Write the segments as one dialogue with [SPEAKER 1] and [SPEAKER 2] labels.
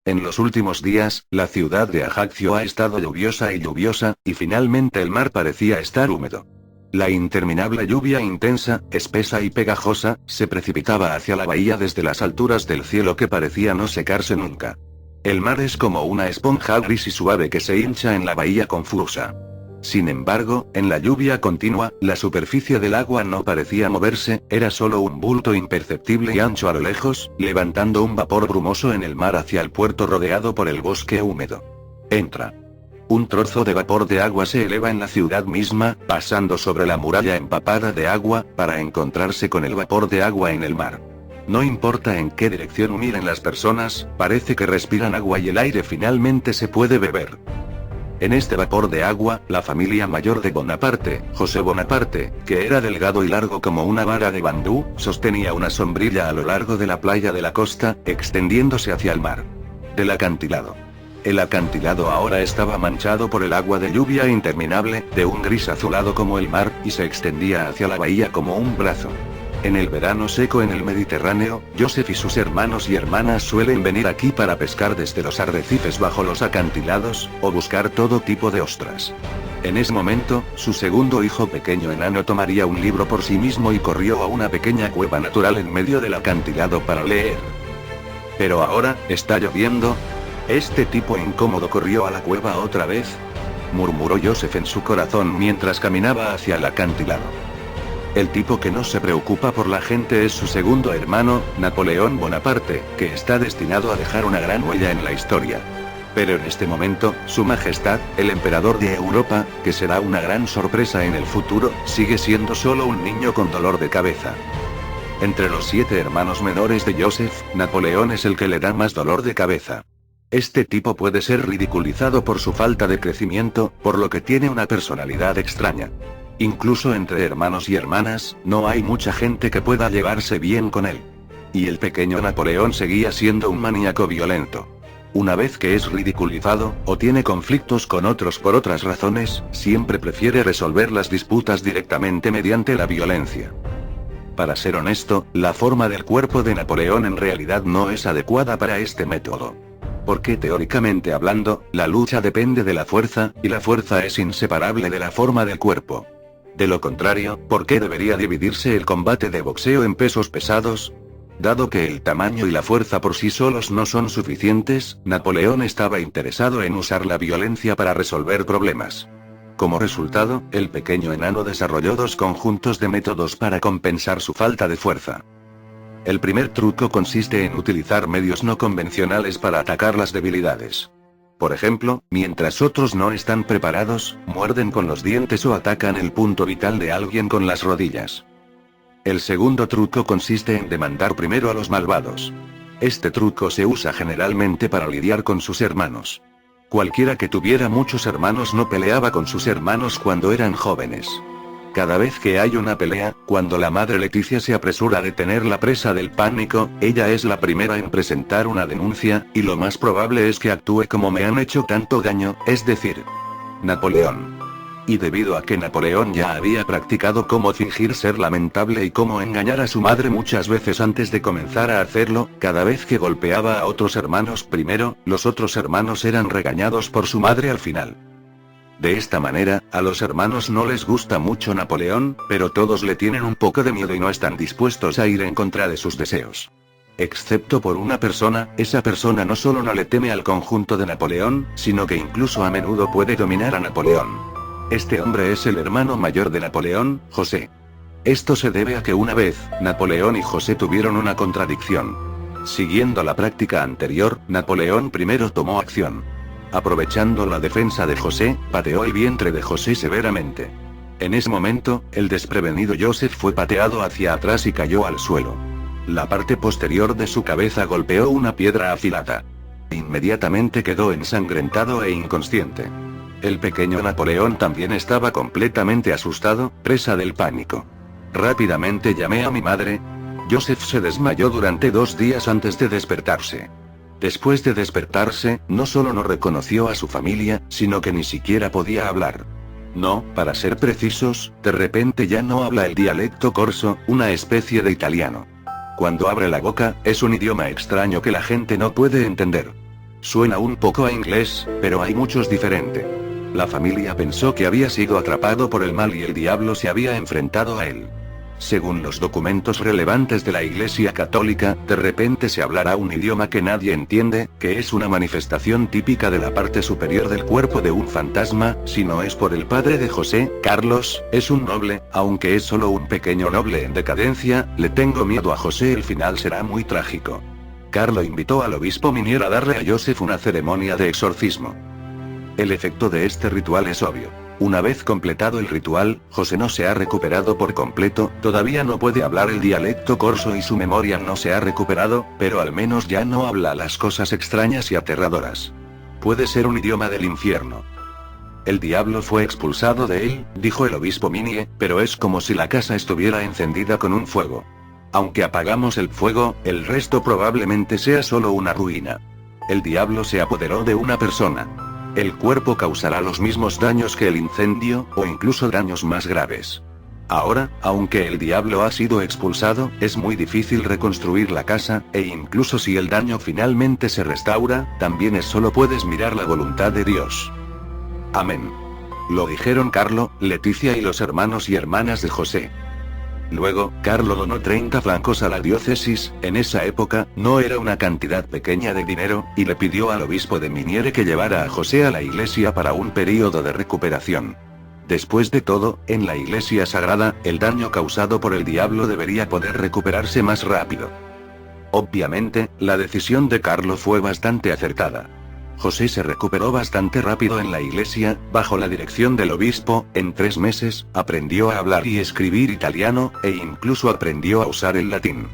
[SPEAKER 1] En los últimos días, la ciudad de Ajaccio ha estado lluviosa, y finalmente el mar parecía estar húmedo. La interminable lluvia intensa, espesa y pegajosa, se precipitaba hacia la bahía desde las alturas del cielo que parecía no secarse nunca. El mar es como una esponja gris y suave que se hincha en la bahía confusa. Sin embargo, en la lluvia continua, la superficie del agua no parecía moverse, era solo un bulto imperceptible y ancho a lo lejos, levantando un vapor brumoso en el mar hacia el puerto rodeado por el bosque húmedo. Entra. Un trozo de vapor de agua se eleva en la ciudad misma, pasando sobre la muralla empapada de agua, para encontrarse con el vapor de agua en el mar. No importa en qué dirección miren las personas, parece que respiran agua y el aire finalmente se puede beber. En este vapor de agua, la familia mayor de Bonaparte, José Bonaparte, que era delgado y largo como una vara de bambú, sostenía una sombrilla a lo largo de la playa de la costa, extendiéndose hacia el mar. Del acantilado. El acantilado ahora estaba manchado por el agua de lluvia interminable, de un gris azulado como el mar, y se extendía hacia la bahía como un brazo. En el verano seco en el Mediterráneo, Joseph y sus hermanos y hermanas suelen venir aquí para pescar desde los arrecifes bajo los acantilados, o buscar todo tipo de ostras. En ese momento, su segundo hijo pequeño enano tomaría un libro por sí mismo y corrió a una pequeña cueva natural en medio del acantilado para leer. Pero ahora, está lloviendo. ¿Este tipo incómodo corrió a la cueva otra vez?, murmuró Joseph en su corazón mientras caminaba hacia el acantilado. El tipo que no se preocupa por la gente es su segundo hermano, Napoleón Bonaparte, que está destinado a dejar una gran huella en la historia. Pero en este momento, Su Majestad, el emperador de Europa, que será una gran sorpresa en el futuro, sigue siendo solo un niño con dolor de cabeza. Entre los 7 hermanos menores de Joseph, Napoleón es el que le da más dolor de cabeza. Este tipo puede ser ridiculizado por su falta de crecimiento, por lo que tiene una personalidad extraña. Incluso entre hermanos y hermanas, no hay mucha gente que pueda llevarse bien con él. Y el pequeño Napoleón seguía siendo un maníaco violento. Una vez que es ridiculizado, o tiene conflictos con otros por otras razones, siempre prefiere resolver las disputas directamente mediante la violencia. Para ser honesto, la forma del cuerpo de Napoleón en realidad no es adecuada para este método. Porque teóricamente hablando, la lucha depende de la fuerza, y la fuerza es inseparable de la forma del cuerpo. De lo contrario, ¿por qué debería dividirse el combate de boxeo en pesos pesados? Dado que el tamaño y la fuerza por sí solos no son suficientes, Napoleón estaba interesado en usar la violencia para resolver problemas. Como resultado, el pequeño enano desarrolló 2 conjuntos de métodos para compensar su falta de fuerza. El primer truco consiste en utilizar medios no convencionales para atacar las debilidades. Por ejemplo, mientras otros no están preparados, muerden con los dientes o atacan el punto vital de alguien con las rodillas. El segundo truco consiste en demandar primero a los malvados. Este truco se usa generalmente para lidiar con sus hermanos. Cualquiera que tuviera muchos hermanos no peleaba con sus hermanos cuando eran jóvenes. Cada vez que hay una pelea, cuando la madre Leticia se apresura a detener la presa del pánico, ella es la primera en presentar una denuncia, y lo más probable es que actúe como me han hecho tanto daño, es decir, Napoleón. Y debido a que Napoleón ya había practicado cómo fingir ser lamentable y cómo engañar a su madre muchas veces antes de comenzar a hacerlo, cada vez que golpeaba a otros hermanos primero, los otros hermanos eran regañados por su madre al final. De esta manera, a los hermanos no les gusta mucho Napoleón, pero todos le tienen un poco de miedo y no están dispuestos a ir en contra de sus deseos. Excepto por una persona, esa persona no solo no le teme al conjunto de Napoleón, sino que incluso a menudo puede dominar a Napoleón. Este hombre es el hermano mayor de Napoleón, José. Esto se debe a que una vez, Napoleón y José tuvieron una contradicción. Siguiendo la práctica anterior, Napoleón primero tomó acción. Aprovechando la defensa de José, pateó el vientre de José severamente. En ese momento, el desprevenido Joseph fue pateado hacia atrás y cayó al suelo. La parte posterior de su cabeza golpeó una piedra afilada. Inmediatamente quedó ensangrentado e inconsciente. El pequeño Napoleón también estaba completamente asustado, presa del pánico. Rápidamente llamé a mi madre. Joseph se desmayó durante 2 días antes de despertarse. Después de despertarse, no solo no reconoció a su familia, sino que ni siquiera podía hablar. No, para ser precisos, de repente ya no habla el dialecto corso, una especie de italiano. Cuando abre la boca, es un idioma extraño que la gente no puede entender. Suena un poco a inglés, pero hay muchos diferentes. La familia pensó que había sido atrapado por el mal y el diablo se había enfrentado a él. Según los documentos relevantes de la Iglesia Católica, de repente se hablará un idioma que nadie entiende, que es una manifestación típica de la parte superior del cuerpo de un fantasma. Si no es por el padre de José, Carlos, es un noble, aunque es solo un pequeño noble en decadencia. Le tengo miedo a José, el final será muy trágico. Carlo invitó al obispo Minier a darle a Joseph una ceremonia de exorcismo. El efecto de este ritual es obvio. Una vez completado el ritual, José no se ha recuperado por completo, todavía no puede hablar el dialecto corso y su memoria no se ha recuperado, pero al menos ya no habla las cosas extrañas y aterradoras. Puede ser un idioma del infierno. El diablo fue expulsado de él, dijo el obispo Minie, pero es como si la casa estuviera encendida con un fuego. Aunque apagamos el fuego, el resto probablemente sea solo una ruina. El diablo se apoderó de una persona. El cuerpo causará los mismos daños que el incendio, o incluso daños más graves. Ahora, aunque el diablo ha sido expulsado, es muy difícil reconstruir la casa, e incluso si el daño finalmente se restaura, también es solo puedes mirar la voluntad de Dios. Amén. Lo dijeron Carlo, Leticia y los hermanos y hermanas de José. Luego, Carlo donó 30 francos a la diócesis. En esa época, no era una cantidad pequeña de dinero, y le pidió al obispo de Miniere que llevara a José a la iglesia para un período de recuperación. Después de todo, en la iglesia sagrada, el daño causado por el diablo debería poder recuperarse más rápido. Obviamente, la decisión de Carlo fue bastante acertada. José se recuperó bastante rápido en la iglesia, bajo la dirección del obispo. En 3 meses, aprendió a hablar y escribir italiano, e incluso aprendió a usar el latín.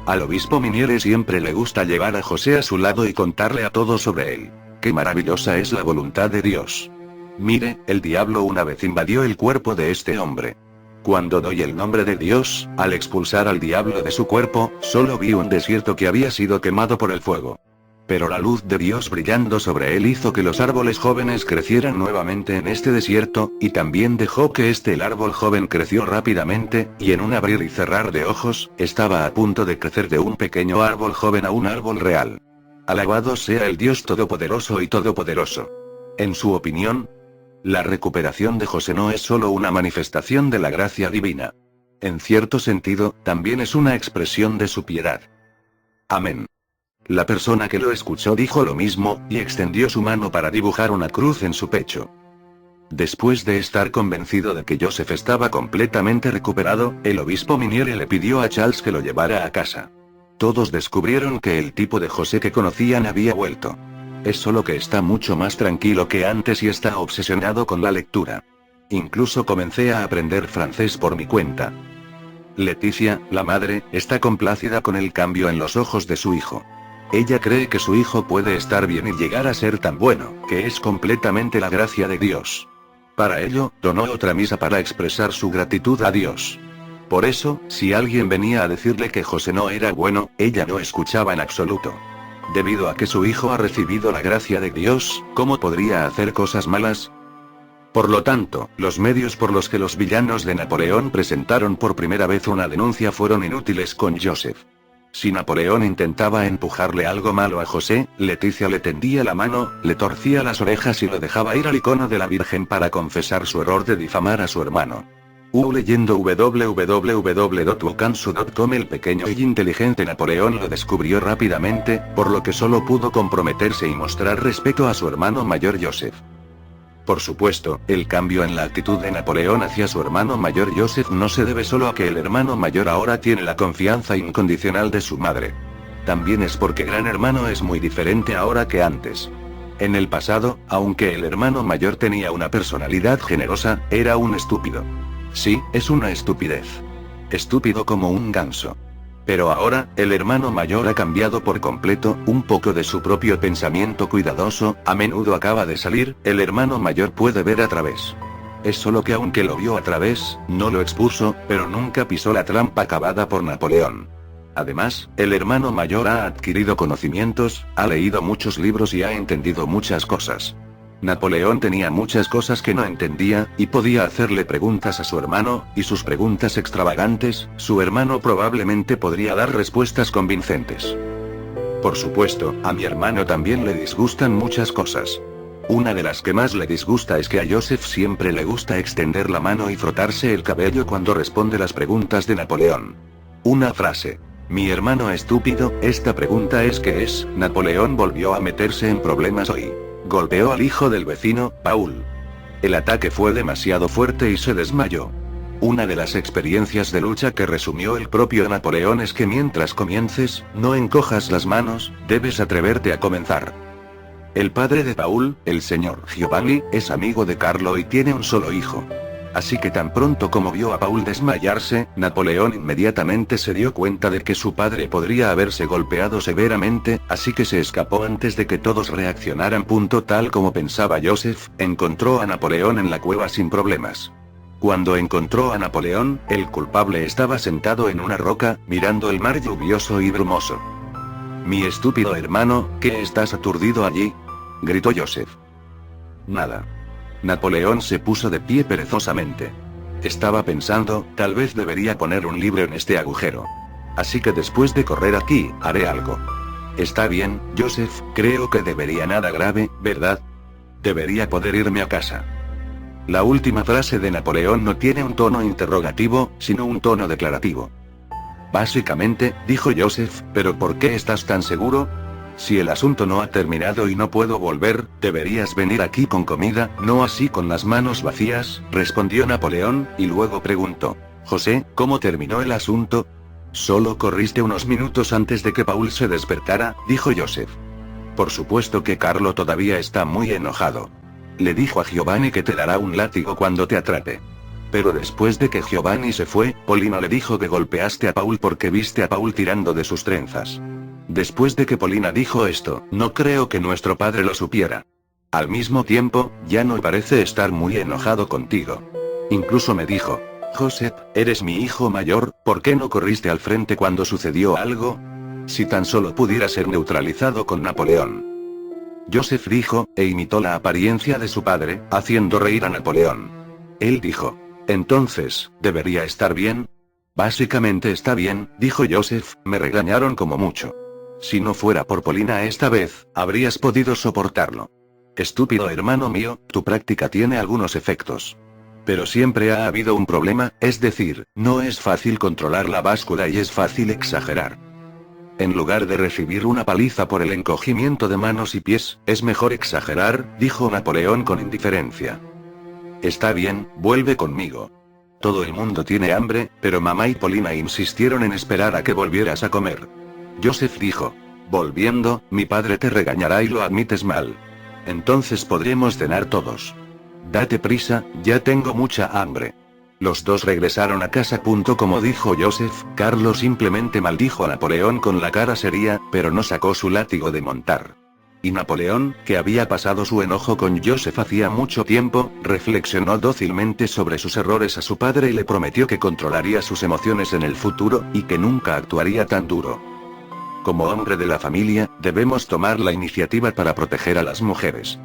[SPEAKER 1] Al obispo Miniere siempre le gusta llevar a José a su lado y contarle a todos sobre él. ¡Qué maravillosa es la voluntad de Dios! Mire, el diablo una vez invadió el cuerpo de este hombre. Cuando doy el nombre de Dios, al expulsar al diablo de su cuerpo, solo vi un desierto que había sido quemado por el fuego. Pero la luz de Dios brillando sobre él hizo que los árboles jóvenes crecieran nuevamente en este desierto, y también dejó que el árbol joven creció rápidamente, y en un abrir y cerrar de ojos, estaba a punto de crecer de un pequeño árbol joven a un árbol real. Alabado sea el Dios Todopoderoso y Todopoderoso. En su opinión, la recuperación de José no es solo una manifestación de la gracia divina. En cierto sentido, también es una expresión de su piedad. Amén. La persona que lo escuchó dijo lo mismo, y extendió su mano para dibujar una cruz en su pecho. Después de estar convencido de que Joseph estaba completamente recuperado, el obispo Miniere le pidió a Charles que lo llevara a casa. Todos descubrieron que el tipo de José que conocían había vuelto. Es solo que está mucho más tranquilo que antes y está obsesionado con la lectura. Incluso comencé a aprender francés por mi cuenta. Leticia, la madre, está complacida con el cambio en los ojos de su hijo. Ella cree que su hijo puede estar bien y llegar a ser tan bueno, que es completamente la gracia de Dios. Para ello, donó otra misa para expresar su gratitud a Dios. Por eso, si alguien venía a decirle que José no era bueno, ella no escuchaba en absoluto. Debido a que su hijo ha recibido la gracia de Dios, ¿cómo podría hacer cosas malas? Por lo tanto, los medios por los que los villanos de Napoleón presentaron por primera vez una denuncia fueron inútiles con Joseph. Si Napoleón intentaba empujarle algo malo a José, Leticia le tendía la mano, le torcía las orejas y lo dejaba ir al icono de la Virgen para confesar su error de difamar a su hermano. Leyendo www.wokansu.com. El pequeño y inteligente Napoleón lo descubrió rápidamente, por lo que solo pudo comprometerse y mostrar respeto a su hermano mayor Joseph. Por supuesto, el cambio en la actitud de Napoleón hacia su hermano mayor Joseph no se debe solo a que el hermano mayor ahora tiene la confianza incondicional de su madre. También es porque Gran Hermano es muy diferente ahora que antes. En el pasado, aunque el hermano mayor tenía una personalidad generosa, era un estúpido. Sí, es una estupidez. Estúpido como un ganso. Pero ahora, el hermano mayor ha cambiado por completo, un poco de su propio pensamiento cuidadoso, a menudo acaba de salir, el hermano mayor puede ver a través. Es solo que aunque lo vio a través, no lo expuso, pero nunca pisó la trampa cavada por Napoleón. Además, el hermano mayor ha adquirido conocimientos, ha leído muchos libros y ha entendido muchas cosas. Napoleón tenía muchas cosas que no entendía, y podía hacerle preguntas a su hermano, y sus preguntas extravagantes, su hermano probablemente podría dar respuestas convincentes. Por supuesto, a mi hermano también le disgustan muchas cosas. Una de las que más le disgusta es que a Joseph siempre le gusta extender la mano y frotarse el cabello cuando responde las preguntas de Napoleón. Una frase. Mi hermano estúpido, esta pregunta es ¿qué es? Napoleón volvió a meterse en problemas hoy. Golpeó al hijo del vecino, Paul. El ataque fue demasiado fuerte y se desmayó. Una de las experiencias de lucha que resumió el propio Napoleón es que mientras comiences, no encojas las manos, debes atreverte a comenzar. El padre de Paul, el señor Giovanni, es amigo de Carlo y tiene un solo hijo. Así que tan pronto como vio a Paul desmayarse, Napoleón inmediatamente se dio cuenta de que su padre podría haberse golpeado severamente, así que se escapó antes de que todos reaccionaran. Tal como pensaba Joseph, encontró a Napoleón en la cueva sin problemas. Cuando encontró a Napoleón, el culpable estaba sentado en una roca, mirando el mar lluvioso y brumoso. Mi estúpido hermano, ¿qué estás aturdido allí? Gritó Joseph. Nada. Napoleón se puso de pie perezosamente. Estaba pensando, tal vez debería poner un libro en este agujero. Así que después de correr aquí, haré algo. Está bien, Joseph, creo que debería nada grave, ¿verdad? Debería poder irme a casa. La última frase de Napoleón no tiene un tono interrogativo, sino un tono declarativo. Básicamente, dijo Joseph, ¿pero por qué estás tan seguro? Si el asunto no ha terminado y no puedo volver, deberías venir aquí con comida, no así con las manos vacías, respondió Napoleón, y luego preguntó, José, ¿cómo terminó el asunto? Solo corriste unos minutos antes de que Paul se despertara, dijo Joseph. Por supuesto que Carlo todavía está muy enojado. Le dijo a Giovanni que te dará un látigo cuando te atrape. Pero después de que Giovanni se fue, Polina le dijo que golpeaste a Paul porque viste a Paul tirando de sus trenzas. Después de que Polina dijo esto, no creo que nuestro padre lo supiera. Al mismo tiempo, ya no parece estar muy enojado contigo. Incluso me dijo, Joseph, eres mi hijo mayor, ¿por qué no corriste al frente cuando sucedió algo? Si tan solo pudiera ser neutralizado con Napoleón. Joseph dijo, e imitó la apariencia de su padre, haciendo reír a Napoleón. Él dijo, entonces, ¿debería estar bien? Básicamente está bien, dijo Joseph, me regañaron como mucho. Si no fuera por Polina esta vez, habrías podido soportarlo. Estúpido hermano mío, tu práctica tiene algunos efectos. Pero siempre ha habido un problema, es decir, no es fácil controlar la báscula y es fácil exagerar. En lugar de recibir una paliza por el encogimiento de manos y pies, es mejor exagerar, dijo Napoleón con indiferencia. Está bien, vuelve conmigo. Todo el mundo tiene hambre, pero mamá y Polina insistieron en esperar a que volvieras a comer. Joseph dijo, volviendo, mi padre te regañará y lo admites mal. Entonces podremos cenar todos. Date prisa, ya tengo mucha hambre. Los dos regresaron a casa. Como dijo Joseph, Carlo simplemente maldijo a Napoleón con la cara seria, pero no sacó su látigo de montar. Y Napoleón, que había pasado su enojo con Joseph hacía mucho tiempo, reflexionó dócilmente sobre sus errores a su padre y le prometió que controlaría sus emociones en el futuro, y que nunca actuaría tan duro. Como hombre de la familia, debemos tomar la iniciativa para proteger a las mujeres.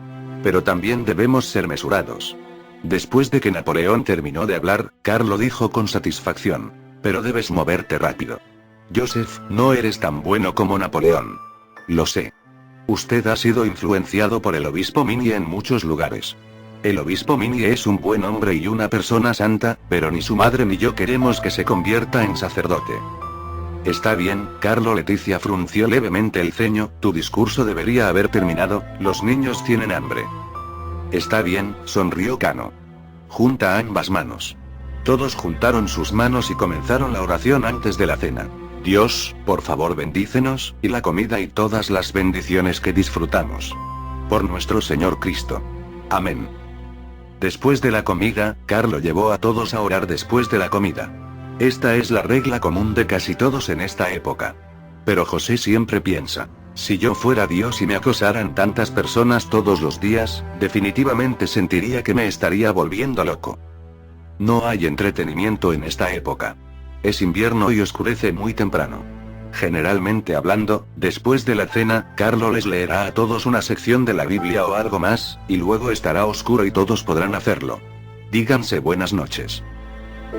[SPEAKER 1] Pero también debemos ser mesurados. Después de que Napoleón terminó de hablar, Carlo dijo con satisfacción, pero debes moverte rápido. Joseph, no eres tan bueno como Napoleón. Lo sé. Usted ha sido influenciado por el obispo Mini en muchos lugares. El obispo Mini es un buen hombre y una persona santa, pero ni su madre ni yo queremos que se convierta en sacerdote. Está bien, Carlo. Leticia frunció levemente el ceño, tu discurso debería haber terminado, los niños tienen hambre. Está bien, sonrió Cano. Junta ambas manos. Todos juntaron sus manos y comenzaron la oración antes de la cena. Dios, por favor bendícenos, y la comida y todas las bendiciones que disfrutamos. Por nuestro Señor Cristo. Amén. Después de la comida, Carlo llevó a todos a orar después de la comida. Esta es la regla común de casi todos en esta época. Pero José siempre piensa, si yo fuera Dios y me acosaran tantas personas todos los días, definitivamente sentiría que me estaría volviendo loco. No hay entretenimiento en esta época. Es invierno y oscurece muy temprano. Generalmente hablando, después de la cena, Carlo les leerá a todos una sección de la Biblia o algo más, y luego estará oscuro y todos podrán hacerlo. Díganse buenas noches.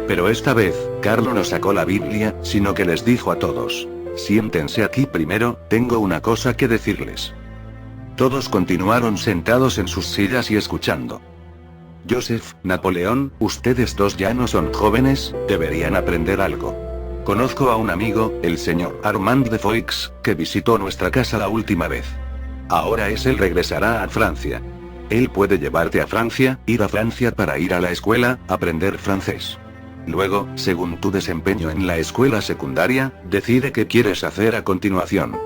[SPEAKER 1] Pero esta vez, Carlo no sacó la Biblia, sino que les dijo a todos, Siéntense aquí primero, tengo una cosa que decirles. Todos continuaron sentados en sus sillas y escuchando. Joseph, Napoleón, ustedes dos ya no son jóvenes, deberían aprender algo. Conozco a un amigo, el señor Armand de Foix, que visitó nuestra casa la última vez. Ahora él regresará a Francia. Él puede llevarte a Francia, ir a Francia para ir a la escuela, aprender francés. Luego, según tu desempeño en la escuela secundaria, decide qué quieres hacer a continuación.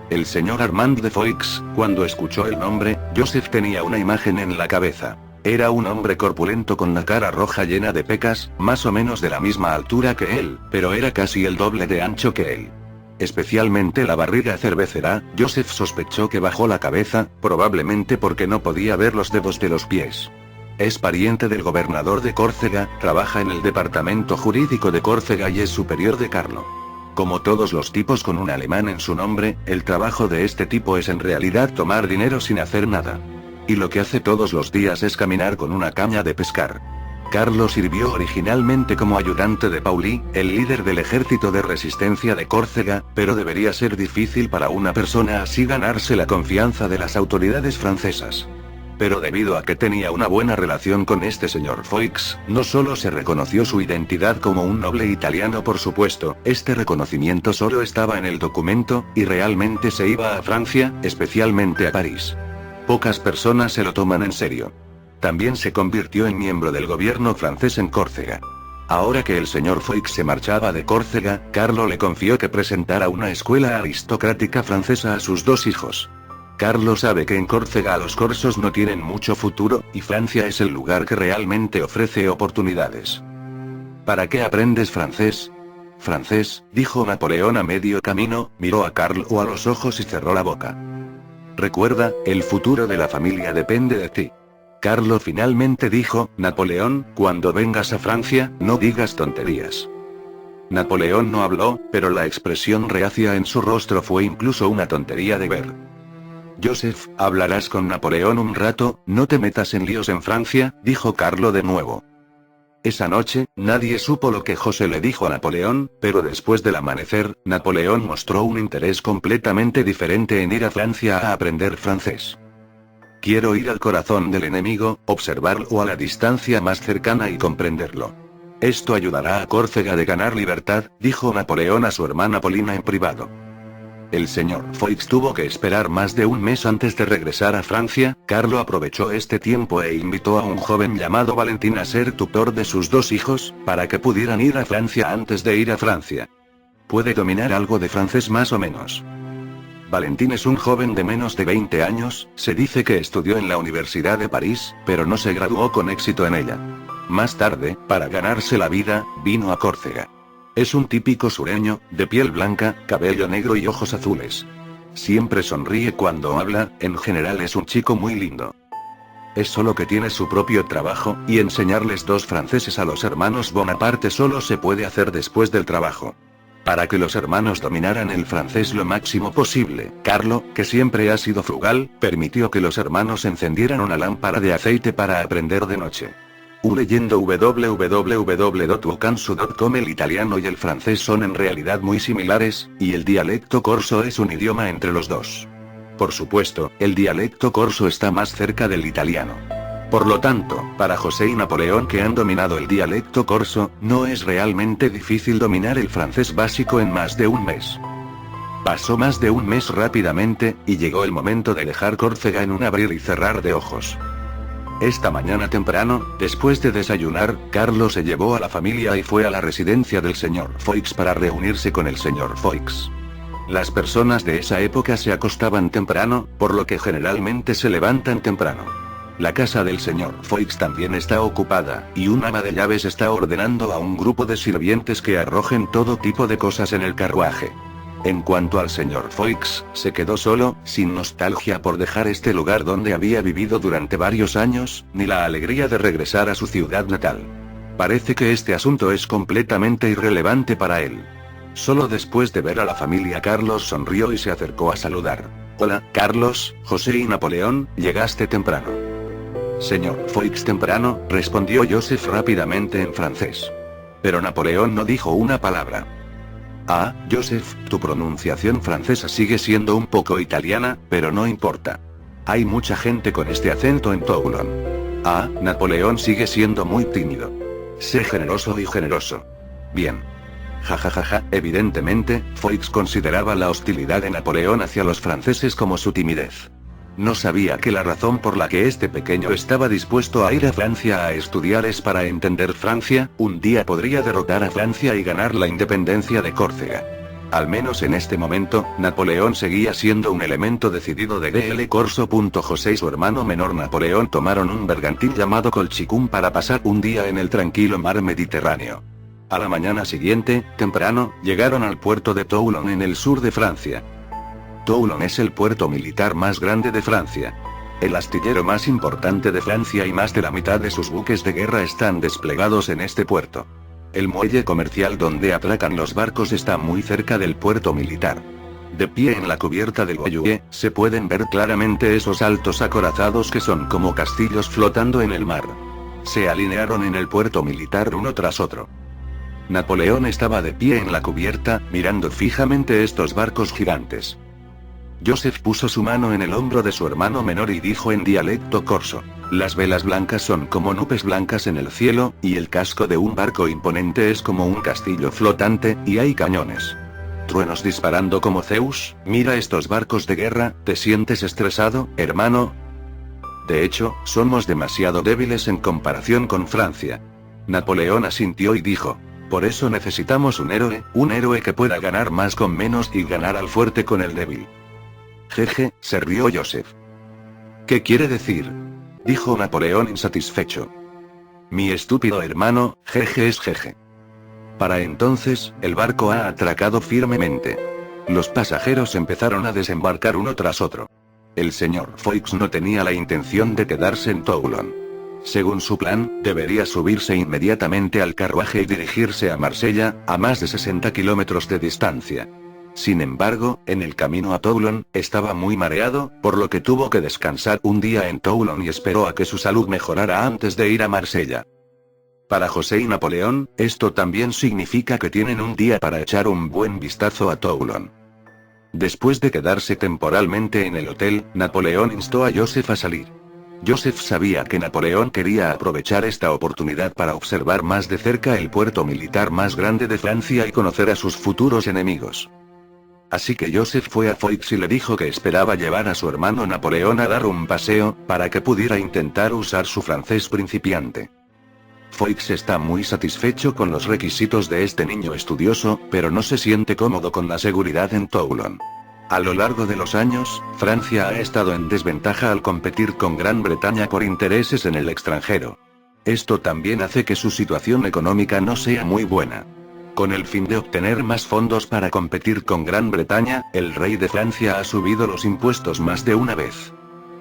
[SPEAKER 1] El señor Armand de Foix, cuando escuchó el nombre, Joseph tenía una imagen en la cabeza. Era un hombre corpulento con la cara roja llena de pecas, más o menos de la misma altura que él, pero era casi el doble de ancho que él. Especialmente la barriga cervecera, Joseph sospechó que bajó la cabeza, probablemente porque no podía ver los dedos de los pies. Es pariente del gobernador de Córcega, trabaja en el departamento jurídico de Córcega y es superior de Carlo. Como todos los tipos con un alemán en su nombre, el trabajo de este tipo es en realidad tomar dinero sin hacer nada. Y lo que hace todos los días es caminar con una caña de pescar. Carlo sirvió originalmente como ayudante de Pauli, el líder del ejército de resistencia de Córcega, pero debería ser difícil para una persona así ganarse la confianza de las autoridades francesas. Pero debido a que tenía una buena relación con este señor Foix, no solo se reconoció su identidad como un noble italiano, por supuesto, este reconocimiento solo estaba en el documento, y realmente se iba a Francia, especialmente a París. Pocas personas se lo toman en serio. También se convirtió en miembro del gobierno francés en Córcega. Ahora que el señor Foix se marchaba de Córcega, Carlo le confió que presentara una escuela aristocrática francesa a sus dos hijos. Carlo sabe que en Córcega los corsos no tienen mucho futuro, y Francia es el lugar que realmente ofrece oportunidades. ¿Para qué aprendes francés? Francés, dijo Napoleón a medio camino, miró a Carlo a los ojos y cerró la boca. Recuerda, el futuro de la familia depende de ti. Carlo finalmente dijo, Napoleón, cuando vengas a Francia, no digas tonterías. Napoleón no habló, pero la expresión reacia en su rostro fue incluso una tontería de ver. Joseph, hablarás con Napoleón un rato, no te metas en líos en Francia, dijo Carlo de nuevo. Esa noche, nadie supo lo que José le dijo a Napoleón, pero después del amanecer, Napoleón mostró un interés completamente diferente en ir a Francia a aprender francés. Quiero ir al corazón del enemigo, observarlo a la distancia más cercana y comprenderlo. Esto ayudará a Córcega de ganar libertad, dijo Napoleón a su hermana Polina en privado. El señor Foix tuvo que esperar más de un mes antes de regresar a Francia. Carlo aprovechó este tiempo e invitó a un joven llamado Valentín a ser tutor de sus dos hijos, para que pudieran ir a Francia antes de ir a Francia. Puede dominar algo de francés más o menos. Valentín es un joven de menos de 20 años, se dice que estudió en la Universidad de París, pero no se graduó con éxito en ella. Más tarde, para ganarse la vida, vino a Córcega. Es un típico sureño, de piel blanca, cabello negro y ojos azules. Siempre sonríe cuando habla, en general es un chico muy lindo. Es solo que tiene su propio trabajo, y enseñarles dos franceses a los hermanos Bonaparte solo se puede hacer después del trabajo. Para que los hermanos dominaran el francés lo máximo posible, Carlo, que siempre ha sido frugal, permitió que los hermanos encendieran una lámpara de aceite para aprender de noche. Leyendo www.wokansu.com. El italiano y el francés son en realidad muy similares, y el dialecto corso es un idioma entre los dos. Por supuesto, el dialecto corso está más cerca del italiano. Por lo tanto, para José y Napoleón, que han dominado el dialecto corso, no es realmente difícil dominar el francés básico en más de un mes. Pasó más de un mes rápidamente, y llegó el momento de dejar Córcega en un abrir y cerrar de ojos. Esta mañana temprano, después de desayunar, Carlo se llevó a la familia y fue a la residencia del señor Foix para reunirse con el señor Foix. Las personas de esa época se acostaban temprano, por lo que generalmente se levantan temprano. La casa del señor Foix también está ocupada, y un ama de llaves está ordenando a un grupo de sirvientes que arrojen todo tipo de cosas en el carruaje. En cuanto al señor Foix, se quedó solo, sin nostalgia por dejar este lugar donde había vivido durante varios años, ni la alegría de regresar a su ciudad natal. Parece que este asunto es completamente irrelevante para él. Solo después de ver a la familia Carlos sonrió y se acercó a saludar. Hola, Carlos, José y Napoleón, llegaste temprano. Señor Foix temprano, respondió Joseph rápidamente en francés. Pero Napoleón no dijo una palabra. Ah, Joseph, tu pronunciación francesa sigue siendo un poco italiana, pero no importa. Hay mucha gente con este acento en Toulon. Ah, Napoleón sigue siendo muy tímido. Sé generoso y generoso. Bien. Jajajaja, evidentemente, Foix consideraba la hostilidad de Napoleón hacia los franceses como su timidez. No sabía que la razón por la que este pequeño estaba dispuesto a ir a Francia a estudiar es para entender Francia, un día podría derrotar a Francia y ganar la independencia de Córcega. Al menos en este momento, Napoleón seguía siendo un elemento decidido de DL Corso. José y su hermano menor Napoleón tomaron un bergantín llamado Colchicum para pasar un día en el tranquilo mar Mediterráneo. A la mañana siguiente, temprano, llegaron al puerto de Toulon en el sur de Francia. Toulon es el puerto militar más grande de Francia. El astillero más importante de Francia y más de la mitad de sus buques de guerra están desplegados en este puerto. El muelle comercial donde atracan los barcos está muy cerca del puerto militar. De pie en la cubierta del Goyue, se pueden ver claramente esos altos acorazados que son como castillos flotando en el mar. Se alinearon en el puerto militar uno tras otro. Napoleón estaba de pie en la cubierta, mirando fijamente estos barcos gigantes. Joseph puso su mano en el hombro de su hermano menor y dijo en dialecto corso: las velas blancas son como nubes blancas en el cielo, y el casco de un barco imponente es como un castillo flotante, y hay cañones. Truenos disparando como Zeus. Mira estos barcos de guerra. ¿Te sientes estresado, hermano? De hecho, somos demasiado débiles en comparación con Francia. Napoleón asintió y dijo: por eso necesitamos un héroe que pueda ganar más con menos y ganar al fuerte con el débil. Jeje, se rió Joseph. ¿Qué quiere decir? Dijo Napoleón insatisfecho. Mi estúpido hermano, jeje es jeje. Para entonces, el barco ha atracado firmemente. Los pasajeros empezaron a desembarcar uno tras otro. El señor Foix no tenía la intención de quedarse en Toulon. Según su plan, debería subirse inmediatamente al carruaje y dirigirse a Marsella, a más de 60 kilómetros de distancia. Sin embargo, en el camino a Toulon, estaba muy mareado, por lo que tuvo que descansar un día en Toulon y esperó a que su salud mejorara antes de ir a Marsella. Para José y Napoleón, esto también significa que tienen un día para echar un buen vistazo a Toulon. Después de quedarse temporalmente en el hotel, Napoleón instó a Joseph a salir. Joseph sabía que Napoleón quería aprovechar esta oportunidad para observar más de cerca el puerto militar más grande de Francia y conocer a sus futuros enemigos. Así que Joseph fue a Foix y le dijo que esperaba llevar a su hermano Napoleón a dar un paseo, para que pudiera intentar usar su francés principiante. Foix está muy satisfecho con los requisitos de este niño estudioso, pero no se siente cómodo con la seguridad en Toulon. A lo largo de los años, Francia ha estado en desventaja al competir con Gran Bretaña por intereses en el extranjero. Esto también hace que su situación económica no sea muy buena. Con el fin de obtener más fondos para competir con Gran Bretaña, el rey de Francia ha subido los impuestos más de una vez.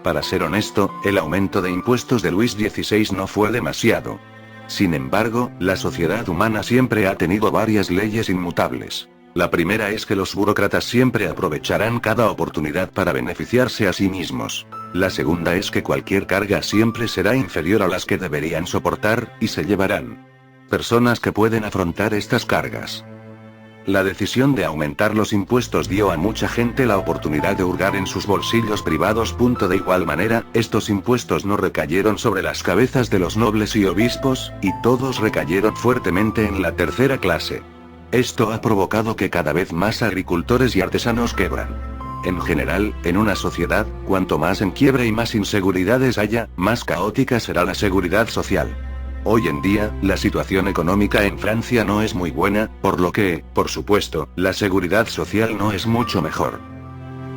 [SPEAKER 1] Para ser honesto, el aumento de impuestos de Luis XVI no fue demasiado. Sin embargo, la sociedad humana siempre ha tenido varias leyes inmutables. La primera es que los burócratas siempre aprovecharán cada oportunidad para beneficiarse a sí mismos. La segunda es que cualquier carga siempre será inferior a las que deberían soportar, y se llevarán personas que pueden afrontar estas cargas. La decisión de aumentar los impuestos dio a mucha gente la oportunidad de hurgar en sus bolsillos privados. De igual manera, estos impuestos no recayeron sobre las cabezas de los nobles y obispos, y todos recayeron fuertemente en la tercera clase. Esto ha provocado que cada vez más agricultores y artesanos quebran. En general, en una sociedad, cuanto más en quiebra y más inseguridades haya, más caótica será la seguridad social. Hoy en día, la situación económica en Francia no es muy buena, por lo que, por supuesto, la seguridad social no es mucho mejor.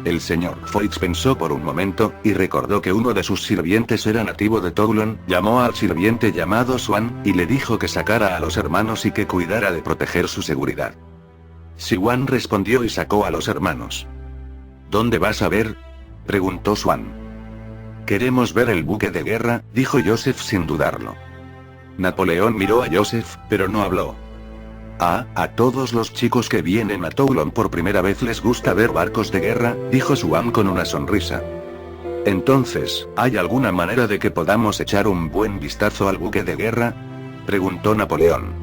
[SPEAKER 1] El señor Foix pensó por un momento, y recordó que uno de sus sirvientes era nativo de Toulon. Llamó al sirviente llamado Swan, y le dijo que sacara a los hermanos y que cuidara de proteger su seguridad. Swan respondió y sacó a los hermanos. ¿Dónde vas a ver?, preguntó Swan. Queremos ver el buque de guerra, dijo Joseph sin dudarlo. Napoleón miró a Joseph, pero no habló. A todos los chicos que vienen a Toulon por primera vez les gusta ver barcos de guerra, dijo Swan con una sonrisa. Entonces, ¿hay alguna manera de que podamos echar un buen vistazo al buque de guerra?, preguntó Napoleón.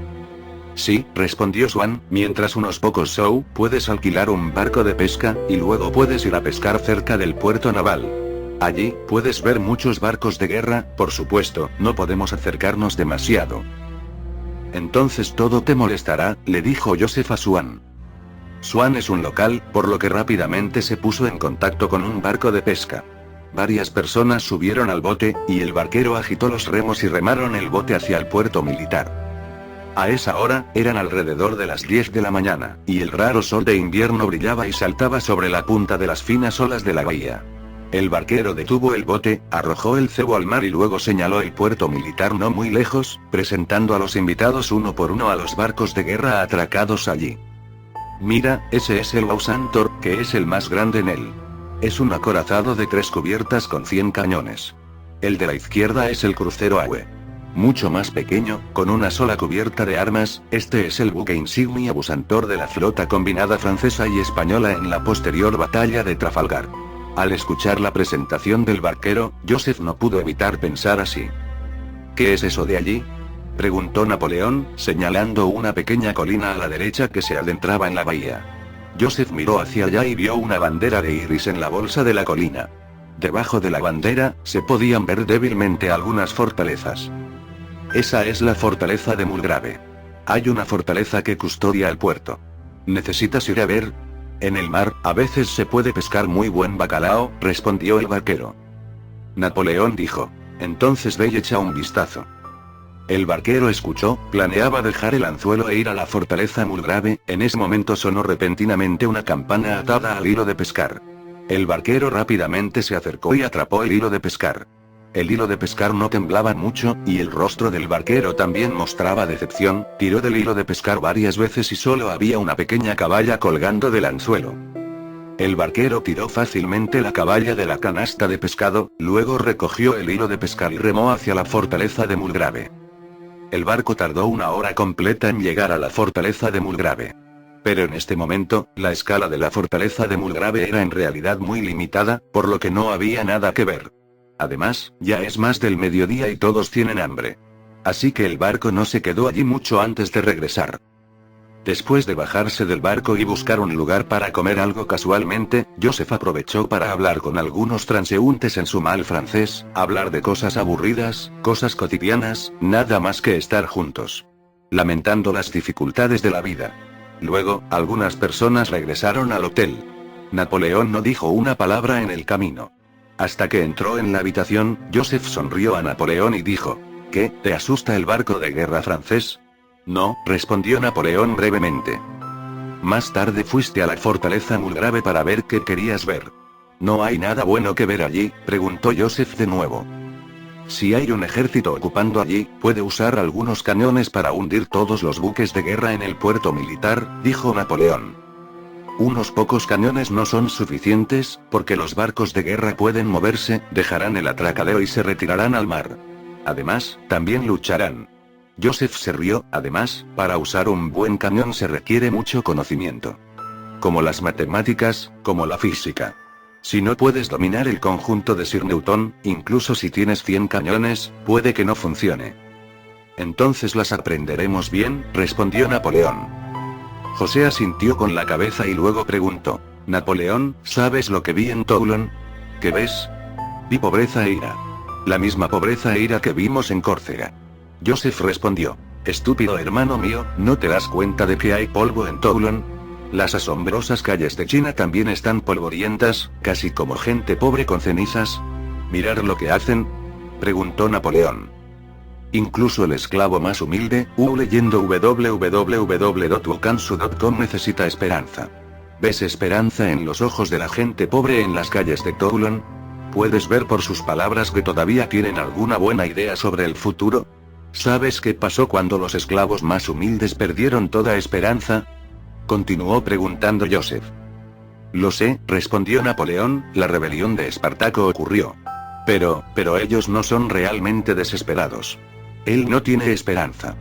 [SPEAKER 1] Sí, respondió Swan, mientras unos pocos Zhou, puedes alquilar un barco de pesca, y luego puedes ir a pescar cerca del puerto naval. Allí, puedes ver muchos barcos de guerra, por supuesto, no podemos acercarnos demasiado. Entonces todo te molestará, le dijo Joseph a Swan. Swan es un local, por lo que rápidamente se puso en contacto con un barco de pesca. Varias personas subieron al bote, y el barquero agitó los remos y remaron el bote hacia el puerto militar. A esa hora, eran alrededor de las 10 de la mañana, y el raro sol de invierno brillaba y saltaba sobre la punta de las finas olas de la bahía. El barquero detuvo el bote, arrojó el cebo al mar y luego señaló el puerto militar no muy lejos, presentando a los invitados uno por uno a los barcos de guerra atracados allí. Mira, ese es el Ausantor, que es el más grande en él. Es un acorazado de 3 cubiertas con 100 cañones. El de la izquierda es el crucero Aue. Mucho más pequeño, con una sola cubierta de armas, este es el buque insignia Busantor de la flota combinada francesa y española en la posterior batalla de Trafalgar. Al escuchar la presentación del barquero, Joseph no pudo evitar pensar así. ¿Qué es eso de allí?, preguntó Napoleón, señalando una pequeña colina a la derecha que se adentraba en la bahía. Joseph miró hacia allá y vio una bandera de iris en la bolsa de la colina. Debajo de la bandera, se podían ver débilmente algunas fortalezas. Esa es la fortaleza de Mulgrave. Hay una fortaleza que custodia el puerto. ¿Necesitas ir a ver? En el mar, a veces se puede pescar muy buen bacalao, respondió el barquero. Napoleón dijo. Entonces ve y echa un vistazo. El barquero escuchó, planeaba dejar el anzuelo e ir a la fortaleza Mulgrave. En ese momento sonó repentinamente una campana atada al hilo de pescar. El barquero rápidamente se acercó y atrapó el hilo de pescar. El hilo de pescar no temblaba mucho, y el rostro del barquero también mostraba decepción. Tiró del hilo de pescar varias veces y solo había una pequeña caballa colgando del anzuelo. El barquero tiró fácilmente la caballa de la canasta de pescado, luego recogió el hilo de pescar y remó hacia la fortaleza de Mulgrave. El barco tardó 1 hora completa en llegar a la fortaleza de Mulgrave. Pero en este momento, la escala de la fortaleza de Mulgrave era en realidad muy limitada, por lo que no había nada que ver. Además, ya es más del mediodía y todos tienen hambre. Así que el barco no se quedó allí mucho antes de regresar. Después de bajarse del barco y buscar un lugar para comer algo casualmente, Joseph aprovechó para hablar con algunos transeúntes en su mal francés, hablar de cosas aburridas, cosas cotidianas, nada más que estar juntos. Lamentando las dificultades de la vida. Luego, algunas personas regresaron al hotel. Napoleón no dijo una palabra en el camino. Hasta que entró en la habitación, Joseph sonrió a Napoleón y dijo, ¿qué, te asusta el barco de guerra francés? No, respondió Napoleón brevemente. Más tarde fuiste a la fortaleza Mulgrave para ver qué querías ver. ¿No hay nada bueno que ver allí?, preguntó Joseph de nuevo. Si hay un ejército ocupando allí, puede usar algunos cañones para hundir todos los buques de guerra en el puerto militar, dijo Napoleón. Unos pocos cañones no son suficientes, porque los barcos de guerra pueden moverse, dejarán el atracadero y se retirarán al mar. Además, también lucharán. Joseph se rió. Además, para usar un buen cañón se requiere mucho conocimiento. Como las matemáticas, como la física. Si no puedes dominar el conjunto de Sir Newton, incluso si tienes 100 cañones, puede que no funcione. Entonces las aprenderemos bien, respondió Napoleón. José asintió con la cabeza y luego preguntó, Napoleón, ¿sabes lo que vi en Toulon? ¿Qué ves? Vi pobreza e ira. La misma pobreza e ira que vimos en Córcega. Joseph respondió, estúpido hermano mío, ¿no te das cuenta de que hay polvo en Toulon? Las asombrosas calles de China también están polvorientas, casi como gente pobre con cenizas. ¿Mirar lo que hacen?, preguntó Napoleón. Incluso el esclavo más humilde, leyendo www.wokansu.com necesita esperanza. ¿Ves esperanza en los ojos de la gente pobre en las calles de Toulon? ¿Puedes ver por sus palabras que todavía tienen alguna buena idea sobre el futuro? ¿Sabes qué pasó cuando los esclavos más humildes perdieron toda esperanza?, continuó preguntando Joseph. Lo sé, respondió Napoleón, la rebelión de Espartaco ocurrió. Pero ellos no son realmente desesperados. Él no tiene esperanza.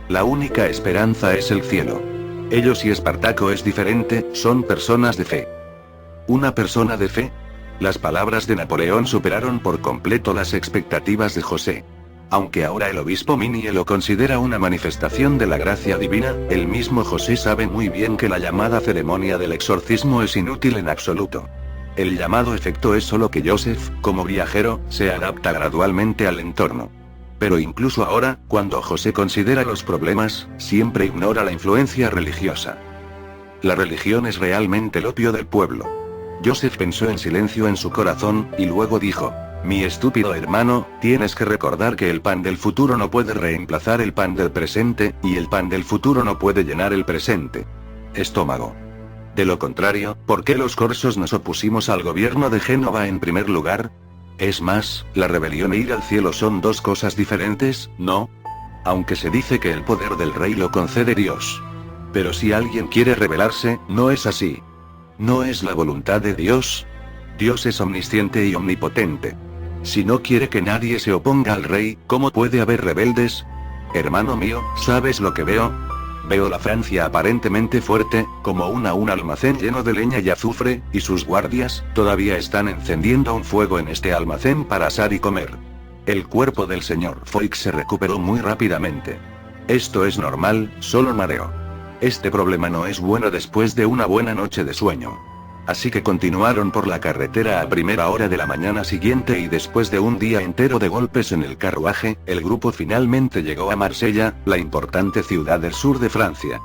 [SPEAKER 1] La única esperanza es el cielo. Ellos y Espartaco es diferente, son personas de fe. ¿Una persona de fe? Las palabras de Napoleón superaron por completo las expectativas de José. Aunque ahora el obispo Minie lo considera una manifestación de la gracia divina, el mismo José sabe muy bien que la llamada ceremonia del exorcismo es inútil en absoluto. El llamado efecto es solo que Joseph, como viajero, se adapta gradualmente al entorno. Pero incluso ahora, cuando José considera los problemas, siempre ignora la influencia religiosa. La religión es realmente el opio del pueblo. Joseph pensó en silencio en su corazón, y luego dijo: mi estúpido hermano, tienes que recordar que el pan del futuro no puede reemplazar el pan del presente, y el pan del futuro no puede llenar el presente. Estómago. De lo contrario, ¿por qué los corsos nos opusimos al gobierno de Génova en primer lugar? Es más, la rebelión e ir al cielo son dos cosas diferentes, ¿no? Aunque se dice que el poder del rey lo concede Dios. Pero si alguien quiere rebelarse, no es así. No es la voluntad de Dios. Dios es omnisciente y omnipotente. Si no quiere que nadie se oponga al rey, ¿cómo puede haber rebeldes? Hermano mío, ¿sabes lo que veo? Veo la Francia aparentemente fuerte, como un almacén lleno de leña y azufre, y sus guardias, todavía están encendiendo un fuego en este almacén para asar y comer. El cuerpo del señor Foix se recuperó muy rápidamente. Esto es normal, solo mareo. Este problema no es bueno después de una buena noche de sueño. Así que continuaron por la carretera a primera hora de la mañana siguiente y después de un día entero de golpes en el carruaje, el grupo finalmente llegó a Marsella, la importante ciudad del sur de Francia.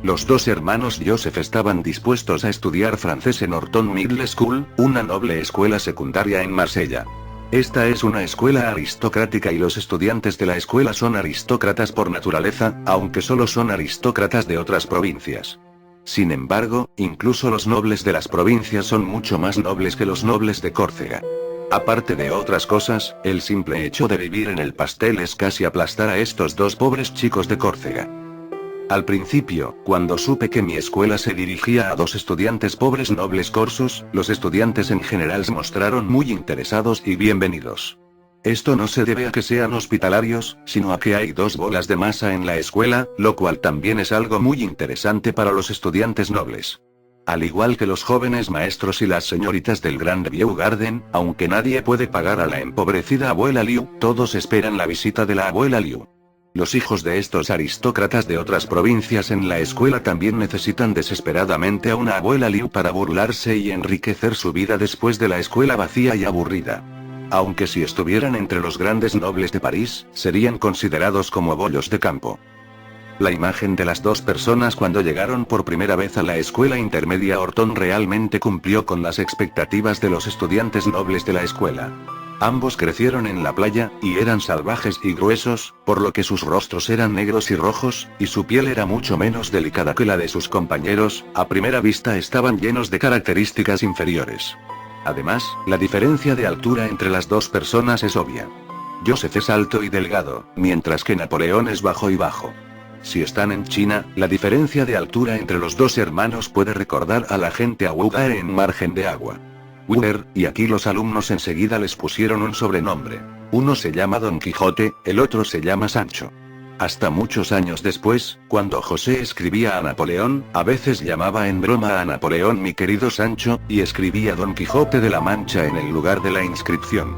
[SPEAKER 1] Los dos hermanos Joseph estaban dispuestos a estudiar francés en Horton Middle School, una noble escuela secundaria en Marsella. Esta es una escuela aristocrática y los estudiantes de la escuela son aristócratas por naturaleza, aunque solo son aristócratas de otras provincias. Sin embargo, incluso los nobles de las provincias son mucho más nobles que los nobles de Córcega. Aparte de otras cosas, el simple hecho de vivir en el pastel es casi aplastar a estos dos pobres chicos de Córcega. Al principio, cuando supe que mi escuela se dirigía a dos estudiantes pobres nobles corsos, los estudiantes en general se mostraron muy interesados y bienvenidos. Esto no se debe a que sean hospitalarios, sino a que hay dos bolas de masa en la escuela, lo cual también es algo muy interesante para los estudiantes nobles. Al igual que los jóvenes maestros y las señoritas del Grand View Garden, aunque nadie puede pagar a la empobrecida abuela Liu, todos esperan la visita de la abuela Liu. Los hijos de estos aristócratas de otras provincias en la escuela también necesitan desesperadamente a una abuela Liu para burlarse y enriquecer su vida después de la escuela vacía y aburrida. Aunque si estuvieran entre los grandes nobles de París, serían considerados como bollos de campo. La imagen de las dos personas cuando llegaron por primera vez a la escuela intermedia Horton realmente cumplió con las expectativas de los estudiantes nobles de la escuela. Ambos crecieron en la playa, y eran salvajes y gruesos, por lo que sus rostros eran negros y rojos, y su piel era mucho menos delicada que la de sus compañeros, a primera vista estaban llenos de características inferiores. Además, la diferencia de altura entre las dos personas es obvia. Joseph es alto y delgado, mientras que Napoleón es bajo y bajo. Si están en China, la diferencia de altura entre los dos hermanos puede recordar a la gente aguda en margen de agua. Wooer, y aquí los alumnos enseguida les pusieron un sobrenombre. Uno se llama Don Quijote, el otro se llama Sancho. Hasta muchos años después, cuando José escribía a Napoleón, a veces llamaba en broma a Napoleón mi querido Sancho, y escribía Don Quijote de la Mancha en el lugar de la inscripción.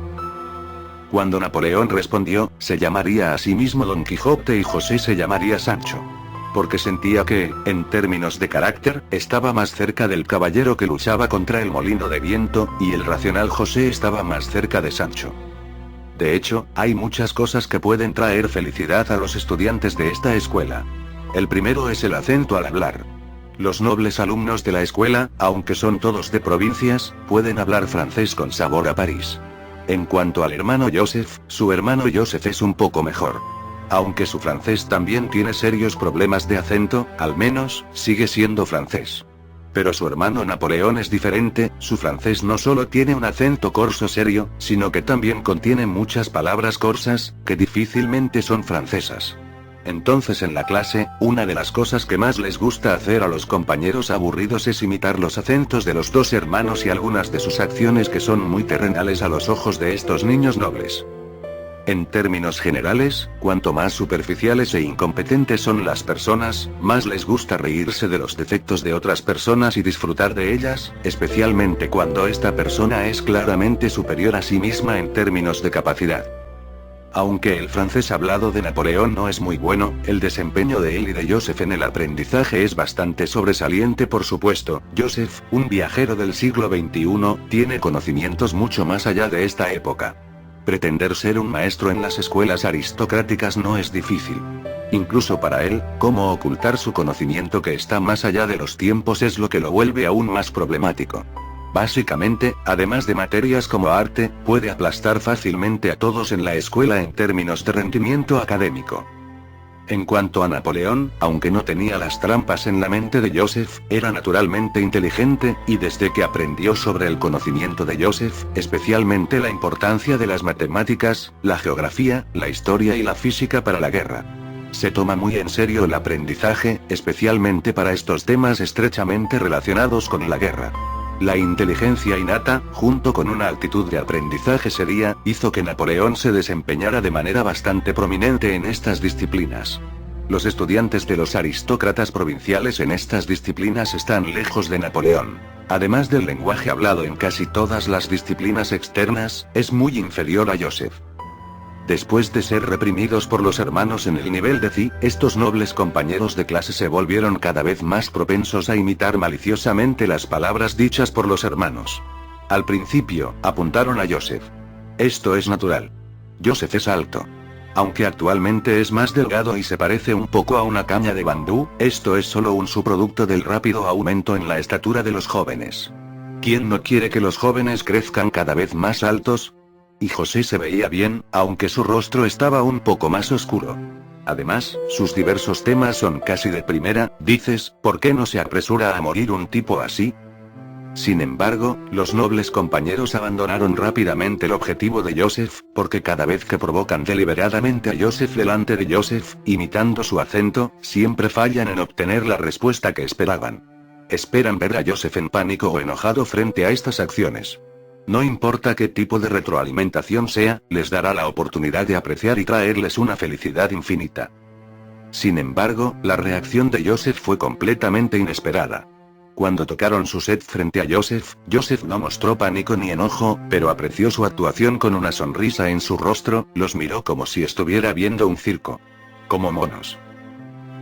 [SPEAKER 1] Cuando Napoleón respondió, se llamaría a sí mismo Don Quijote y José se llamaría Sancho. Porque sentía que, en términos de carácter, estaba más cerca del caballero que luchaba contra el molino de viento, y el racional José estaba más cerca de Sancho. De hecho, hay muchas cosas que pueden traer felicidad a los estudiantes de esta escuela. El primero es el acento al hablar. Los nobles alumnos de la escuela, aunque son todos de provincias, pueden hablar francés con sabor a París. En cuanto al hermano Joseph, su hermano Joseph es un poco mejor. Aunque su francés también tiene serios problemas de acento, al menos, sigue siendo francés. Pero su hermano Napoleón es diferente, su francés no solo tiene un acento corso serio, sino que también contiene muchas palabras corsas, que difícilmente son francesas. Entonces en la clase, una de las cosas que más les gusta hacer a los compañeros aburridos es imitar los acentos de los dos hermanos y algunas de sus acciones que son muy terrenales a los ojos de estos niños nobles. En términos generales, cuanto más superficiales e incompetentes son las personas, más les gusta reírse de los defectos de otras personas y disfrutar de ellas, especialmente cuando esta persona es claramente superior a sí misma en términos de capacidad. Aunque el francés hablado de Napoleón no es muy bueno, el desempeño de él y de Joseph en el aprendizaje es bastante sobresaliente. Por supuesto, Joseph, un viajero del siglo XXI, tiene conocimientos mucho más allá de esta época. Pretender ser un maestro en las escuelas aristocráticas no es difícil. Incluso para él, cómo ocultar su conocimiento que está más allá de los tiempos es lo que lo vuelve aún más problemático. Básicamente, además de materias como arte, puede aplastar fácilmente a todos en la escuela en términos de rendimiento académico. En cuanto a Napoleón, aunque no tenía las trampas en la mente de Joseph, era naturalmente inteligente, y desde que aprendió sobre el conocimiento de Joseph, especialmente la importancia de las matemáticas, la geografía, la historia y la física para la guerra, se toma muy en serio el aprendizaje, especialmente para estos temas estrechamente relacionados con la guerra. La inteligencia innata, junto con una actitud de aprendizaje seria, hizo que Napoleón se desempeñara de manera bastante prominente en estas disciplinas. Los estudiantes de los aristócratas provinciales en estas disciplinas están lejos de Napoleón. Además del lenguaje hablado en casi todas las disciplinas externas, es muy inferior a Joseph. Después de ser reprimidos por los hermanos en el nivel de Ci, estos nobles compañeros de clase se volvieron cada vez más propensos a imitar maliciosamente las palabras dichas por los hermanos. Al principio, apuntaron a Joseph. Esto es natural. Joseph es alto. Aunque actualmente es más delgado y se parece un poco a una caña de bambú, esto es solo un subproducto del rápido aumento en la estatura de los jóvenes. ¿Quién no quiere que los jóvenes crezcan cada vez más altos? Y José se veía bien, aunque su rostro estaba un poco más oscuro. Además, sus diversos temas son casi de primera. Dices, ¿por qué no se apresura a morir un tipo así? Sin embargo, los nobles compañeros abandonaron rápidamente el objetivo de Joseph, porque cada vez que provocan deliberadamente a Joseph delante de Joseph, imitando su acento, siempre fallan en obtener la respuesta que esperaban. Esperan ver a Joseph en pánico o enojado frente a estas acciones. No importa qué tipo de retroalimentación sea, les dará la oportunidad de apreciar y traerles una felicidad infinita. Sin embargo, la reacción de Joseph fue completamente inesperada. Cuando tocaron su set frente a Joseph, Joseph no mostró pánico ni enojo, pero apreció su actuación con una sonrisa en su rostro, los miró como si estuviera viendo un circo. Como monos.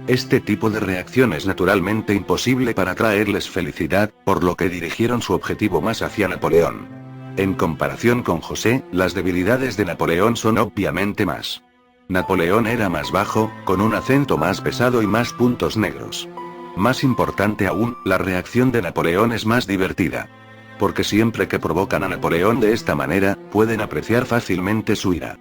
[SPEAKER 1] Este tipo de reacción es naturalmente imposible para traerles felicidad, por lo que dirigieron su objetivo más hacia Napoleón. En comparación con José, las debilidades de Napoleón son obviamente más. Napoleón era más bajo, con un acento más pesado y más puntos negros. Más importante aún, la reacción de Napoleón es más divertida. Porque siempre que provocan a Napoleón de esta manera, pueden apreciar fácilmente su ira.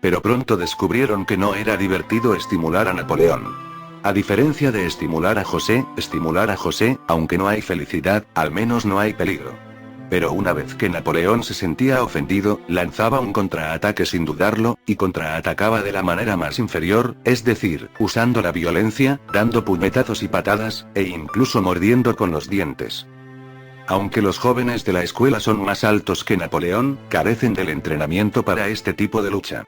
[SPEAKER 1] Pero pronto descubrieron que no era divertido estimular a Napoleón. A diferencia de estimular a José, aunque no hay felicidad, al menos no hay peligro. Pero una vez que Napoleón se sentía ofendido, lanzaba un contraataque sin dudarlo, y contraatacaba de la manera más inferior, es decir, usando la violencia, dando puñetazos y patadas, e incluso mordiendo con los dientes. Aunque los jóvenes de la escuela son más altos que Napoleón, carecen del entrenamiento para este tipo de lucha.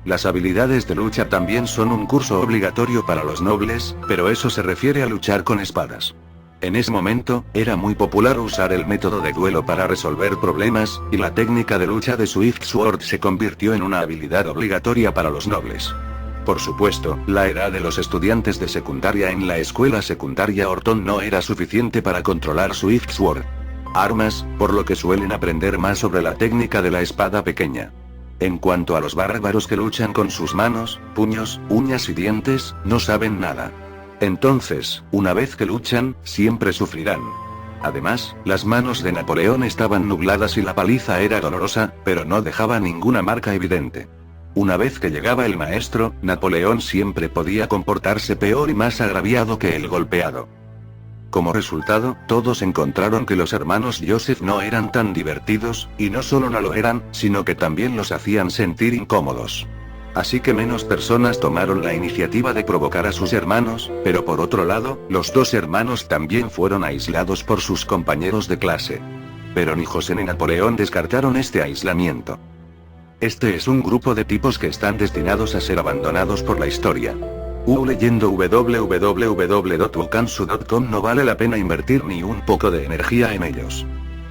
[SPEAKER 1] Las habilidades de lucha también son un curso obligatorio para los nobles, pero eso se refiere a luchar con espadas. En ese momento, era muy popular usar el método de duelo para resolver problemas, y la técnica de lucha de Swift Sword se convirtió en una habilidad obligatoria para los nobles. Por supuesto, la edad de los estudiantes de secundaria en la escuela secundaria Orton no era suficiente para controlar Swift Sword armas, por lo que suelen aprender más sobre la técnica de la espada pequeña. En cuanto a los bárbaros que luchan con sus manos, puños, uñas y dientes, no saben nada. Entonces, una vez que luchan, siempre sufrirán. Además, las manos de Napoleón estaban nubladas y la paliza era dolorosa, pero no dejaba ninguna marca evidente. Una vez que llegaba el maestro, Napoleón siempre podía comportarse peor y más agraviado que el golpeado. Como resultado, todos encontraron que los hermanos Joseph no eran tan divertidos, y no solo no lo eran, sino que también los hacían sentir incómodos. Así que menos personas tomaron la iniciativa de provocar a sus hermanos, pero por otro lado, los dos hermanos también fueron aislados por sus compañeros de clase. Pero ni José ni Napoleón descartaron este aislamiento. Este es un grupo de tipos que están destinados a ser abandonados por la historia. Leyendo www.wokansu.com no vale la pena invertir ni un poco de energía en ellos.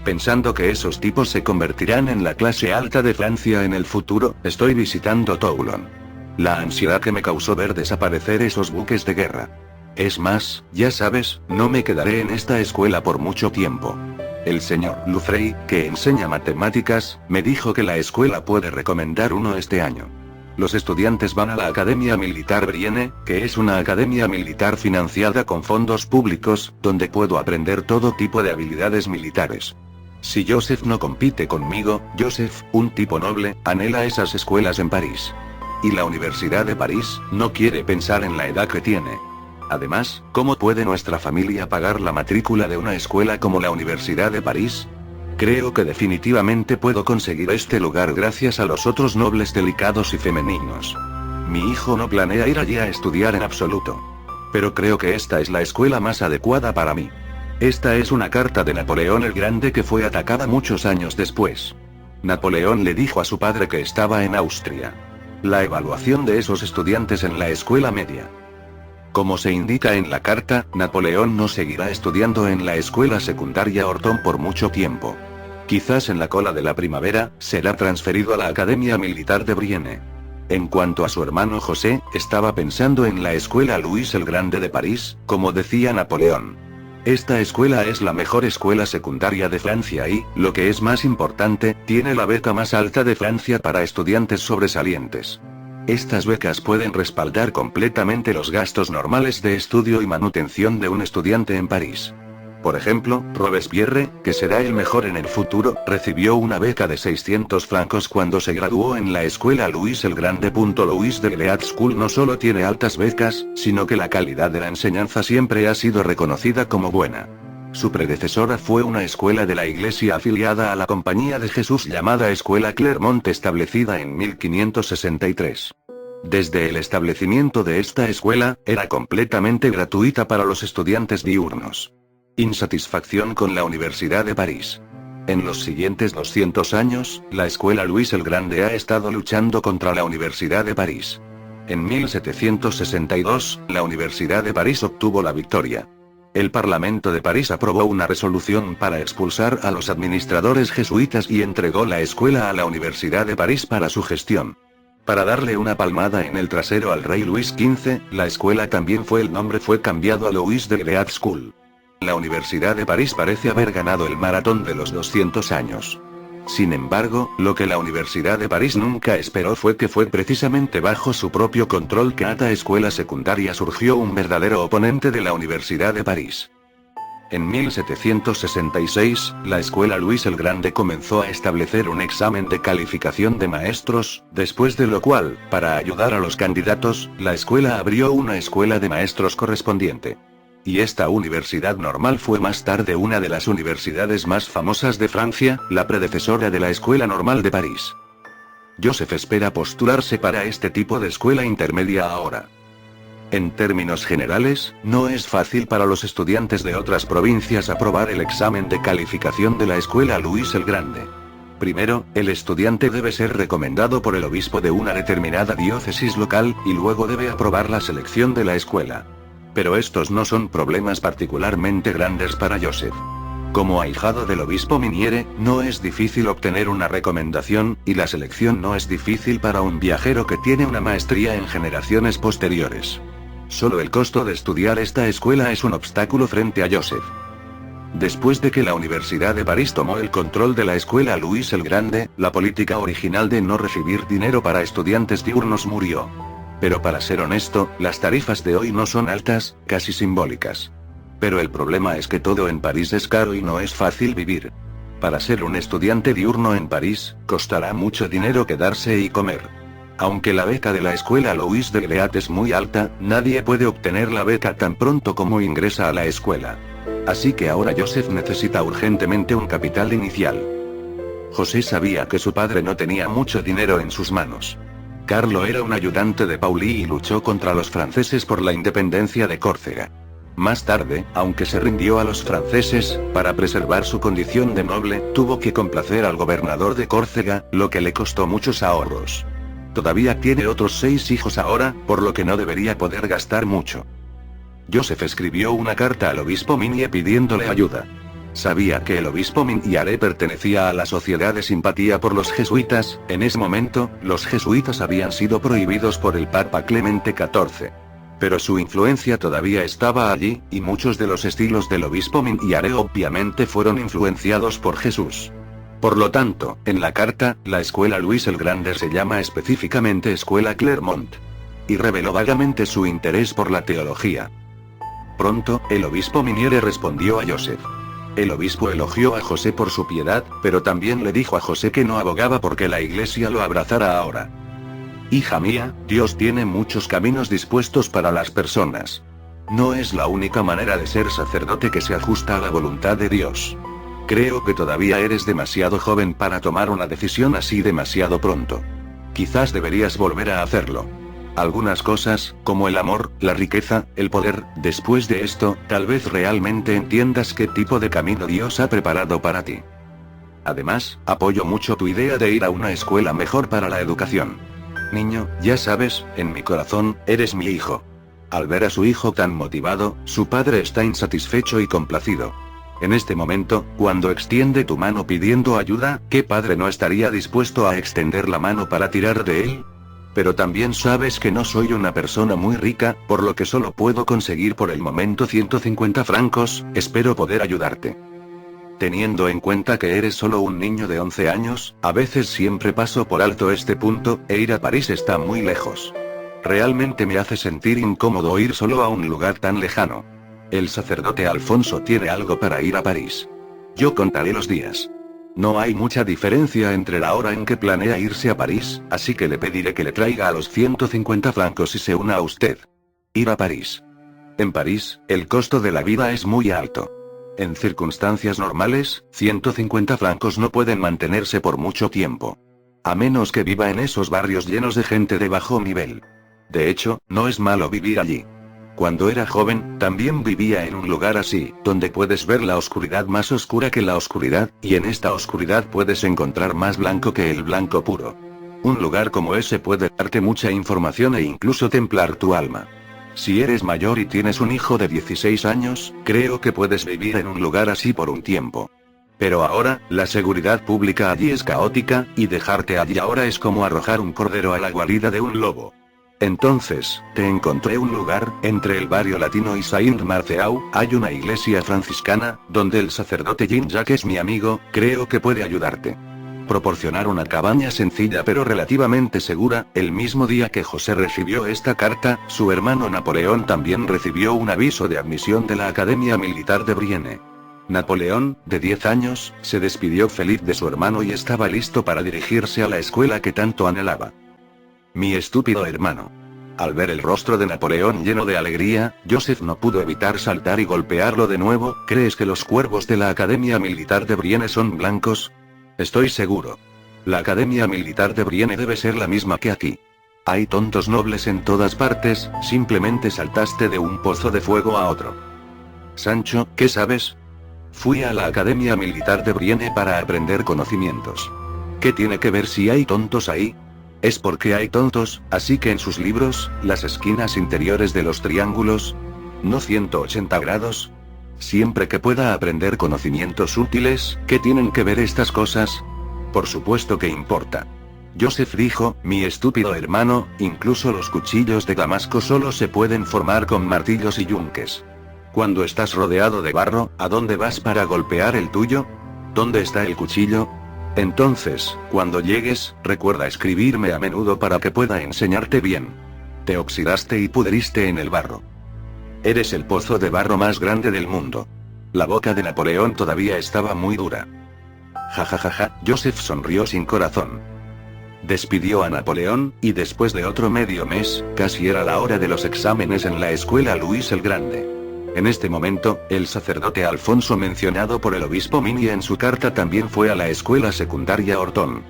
[SPEAKER 1] Pensando que esos tipos se convertirán en la clase alta de Francia en el futuro, estoy visitando Toulon. La ansiedad que me causó ver desaparecer esos buques de guerra. Es más, ya sabes, no me quedaré en esta escuela por mucho tiempo. El señor Lufrey, que enseña matemáticas, me dijo que la escuela puede recomendar uno este año. Los estudiantes van a la Academia Militar Brienne, que es una academia militar financiada con fondos públicos, donde puedo aprender todo tipo de habilidades militares. Si Joseph no compite conmigo, Joseph, un tipo noble, anhela esas escuelas en París. Y la Universidad de París, no quiere pensar en la edad que tiene. Además, ¿cómo puede nuestra familia pagar la matrícula de una escuela como la Universidad de París? Creo que definitivamente puedo conseguir este lugar gracias a los otros nobles delicados y femeninos. Mi hijo no planea ir allí a estudiar en absoluto. Pero creo que esta es la escuela más adecuada para mí. Esta es una carta de Napoleón el Grande que fue atacada muchos años después. Napoleón le dijo a su padre que estaba en Austria. La evaluación de esos estudiantes en la escuela media. Como se indica en la carta, Napoleón no seguirá estudiando en la escuela secundaria Horton por mucho tiempo. Quizás en la cola de la primavera, será transferido a la Academia Militar de Brienne. En cuanto a su hermano José, estaba pensando en la escuela Luis el Grande de París, como decía Napoleón. Esta escuela es la mejor escuela secundaria de Francia y, lo que es más importante, tiene la beca más alta de Francia para estudiantes sobresalientes. Estas becas pueden respaldar completamente los gastos normales de estudio y manutención de un estudiante en París. Por ejemplo, Robespierre, que será el mejor en el futuro, recibió una beca de 600 francos cuando se graduó en la escuela Luis el Grande. Louis de Gliad School no solo tiene altas becas, sino que la calidad de la enseñanza siempre ha sido reconocida como buena. Su predecesora fue una escuela de la iglesia afiliada a la Compañía de Jesús llamada Escuela Clermont, establecida en 1563. Desde el establecimiento de esta escuela, era completamente gratuita para los estudiantes diurnos. Insatisfacción con la Universidad de París. En los siguientes 200 años, la escuela Luis el Grande ha estado luchando contra la Universidad de París. En 1762, la Universidad de París obtuvo la victoria. El Parlamento de París aprobó una resolución para expulsar a los administradores jesuitas y entregó la escuela a la Universidad de París para su gestión. Para darle una palmada en el trasero al rey Luis XV, la escuela también el nombre fue cambiado a Louis de Gliad School. La Universidad de París parece haber ganado el maratón de los 200 años. Sin embargo, lo que la Universidad de París nunca esperó fue que fue precisamente bajo su propio control que esta escuela secundaria surgió un verdadero oponente de la Universidad de París. En 1766, la escuela Luis el Grande comenzó a establecer un examen de calificación de maestros, después de lo cual, para ayudar a los candidatos, la escuela abrió una escuela de maestros correspondiente. Y esta universidad normal fue más tarde una de las universidades más famosas de Francia, la predecesora de la Escuela Normal de París. Joseph espera postularse para este tipo de escuela intermedia ahora. En términos generales, no es fácil para los estudiantes de otras provincias aprobar el examen de calificación de la escuela Luis el Grande. Primero, el estudiante debe ser recomendado por el obispo de una determinada diócesis local, y luego debe aprobar la selección de la escuela. Pero estos no son problemas particularmente grandes para Joseph. Como ahijado del obispo Miniere, no es difícil obtener una recomendación, y la selección no es difícil para un viajero que tiene una maestría en generaciones posteriores. Solo el costo de estudiar esta escuela es un obstáculo frente a Joseph. Después de que la Universidad de París tomó el control de la escuela Luis el Grande, la política original de no recibir dinero para estudiantes diurnos murió. Pero para ser honesto, las tarifas de hoy no son altas, casi simbólicas. Pero el problema es que todo en París es caro y no es fácil vivir. Para ser un estudiante diurno en París, costará mucho dinero quedarse y comer. Aunque la beca de la escuela Louis de Gliad es muy alta, nadie puede obtener la beca tan pronto como ingresa a la escuela. Así que ahora Joseph necesita urgentemente un capital inicial. José sabía que su padre no tenía mucho dinero en sus manos. Carlo era un ayudante de Pauli y luchó contra los franceses por la independencia de Córcega. Más tarde, aunque se rindió a los franceses, para preservar su condición de noble, tuvo que complacer al gobernador de Córcega, lo que le costó muchos ahorros. Todavía tiene otros 6 hijos ahora, por lo que no debería poder gastar mucho. Joseph escribió una carta al obispo Minier pidiéndole ayuda. Sabía que el obispo Minyare pertenecía a la Sociedad de Simpatía por los Jesuitas. En ese momento, los jesuitas habían sido prohibidos por el Papa Clemente XIV. Pero su influencia todavía estaba allí, y muchos de los estilos del obispo Minyare obviamente fueron influenciados por Jesús. Por lo tanto, en la carta, la escuela Luis el Grande se llama específicamente Escuela Clermont. Y reveló vagamente su interés por la teología. Pronto, el obispo Minyare respondió a Joseph. El obispo elogió a José por su piedad, pero también le dijo a José que no abogaba porque la iglesia lo abrazara ahora. Hija mía, Dios tiene muchos caminos dispuestos para las personas. No es la única manera de ser sacerdote que se ajusta a la voluntad de Dios. Creo que todavía eres demasiado joven para tomar una decisión así demasiado pronto. Quizás deberías volver a hacerlo. Algunas cosas, como el amor, la riqueza, el poder, después de esto, tal vez realmente entiendas qué tipo de camino Dios ha preparado para ti. Además, apoyo mucho tu idea de ir a una escuela mejor para la educación. Niño, ya sabes, en mi corazón, eres mi hijo. Al ver a su hijo tan motivado, su padre está insatisfecho y complacido. En este momento, cuando extiende tu mano pidiendo ayuda, ¿qué padre no estaría dispuesto a extender la mano para tirar de él? Pero también sabes que no soy una persona muy rica, por lo que solo puedo conseguir por el momento 150 francos, espero poder ayudarte. Teniendo en cuenta que eres solo un niño de 11 años, a veces siempre paso por alto este punto, e ir a París está muy lejos. Realmente me hace sentir incómodo ir solo a un lugar tan lejano. El sacerdote Alfonso tiene algo para ir a París. Yo contaré los días. No hay mucha diferencia entre la hora en que planea irse a París, así que le pediré que le traiga a los 150 francos y se una a usted. Ir a París. En París, el costo de la vida es muy alto. En circunstancias normales, 150 francos no pueden mantenerse por mucho tiempo. A menos que viva en esos barrios llenos de gente de bajo nivel. De hecho, no es malo vivir allí. Cuando era joven, también vivía en un lugar así, donde puedes ver la oscuridad más oscura que la oscuridad, y en esta oscuridad puedes encontrar más blanco que el blanco puro. Un lugar como ese puede darte mucha información e incluso templar tu alma. Si eres mayor y tienes un hijo de 16 años, creo que puedes vivir en un lugar así por un tiempo. Pero ahora, la seguridad pública allí es caótica, y dejarte allí ahora es como arrojar un cordero a la guarida de un lobo. Entonces, te encontré un lugar, entre el barrio latino y Saint-Marceau, hay una iglesia franciscana, donde el sacerdote Jean-Jacques es mi amigo, creo que puede ayudarte. Proporcionar una cabaña sencilla pero relativamente segura. El mismo día que José recibió esta carta, su hermano Napoleón también recibió un aviso de admisión de la Academia Militar de Brienne. Napoleón, de 10 años, se despidió feliz de su hermano y estaba listo para dirigirse a la escuela que tanto anhelaba. Mi estúpido hermano. Al ver el rostro de Napoleón lleno de alegría, Joseph no pudo evitar saltar y golpearlo de nuevo. ¿Crees que los cuervos de la Academia Militar de Brienne son blancos? Estoy seguro. La Academia Militar de Brienne debe ser la misma que aquí. Hay tontos nobles en todas partes, simplemente saltaste de un pozo de fuego a otro. Sancho, ¿qué sabes? Fui a la Academia Militar de Brienne para aprender conocimientos. ¿Qué tiene que ver si hay tontos ahí? Es porque hay tontos, así que en sus libros, las esquinas interiores de los triángulos, no 180 grados. Siempre que pueda aprender conocimientos útiles, ¿qué tienen que ver estas cosas? Por supuesto que importa. Joseph dijo, mi estúpido hermano, incluso los cuchillos de Damasco solo se pueden formar con martillos y yunques. Cuando estás rodeado de barro, ¿a dónde vas para golpear el tuyo? ¿Dónde está el cuchillo? Entonces, cuando llegues, recuerda escribirme a menudo para que pueda enseñarte bien. Te oxidaste y pudriste en el barro. Eres el pozo de barro más grande del mundo. La boca de Napoleón todavía estaba muy dura. Jajajaja, Joseph sonrió sin corazón. Despidió a Napoleón, y después de otro medio mes, casi era la hora de los exámenes en la escuela Luis el Grande. En este momento, el sacerdote Alfonso mencionado por el obispo Mini en su carta también fue a la escuela secundaria Horton.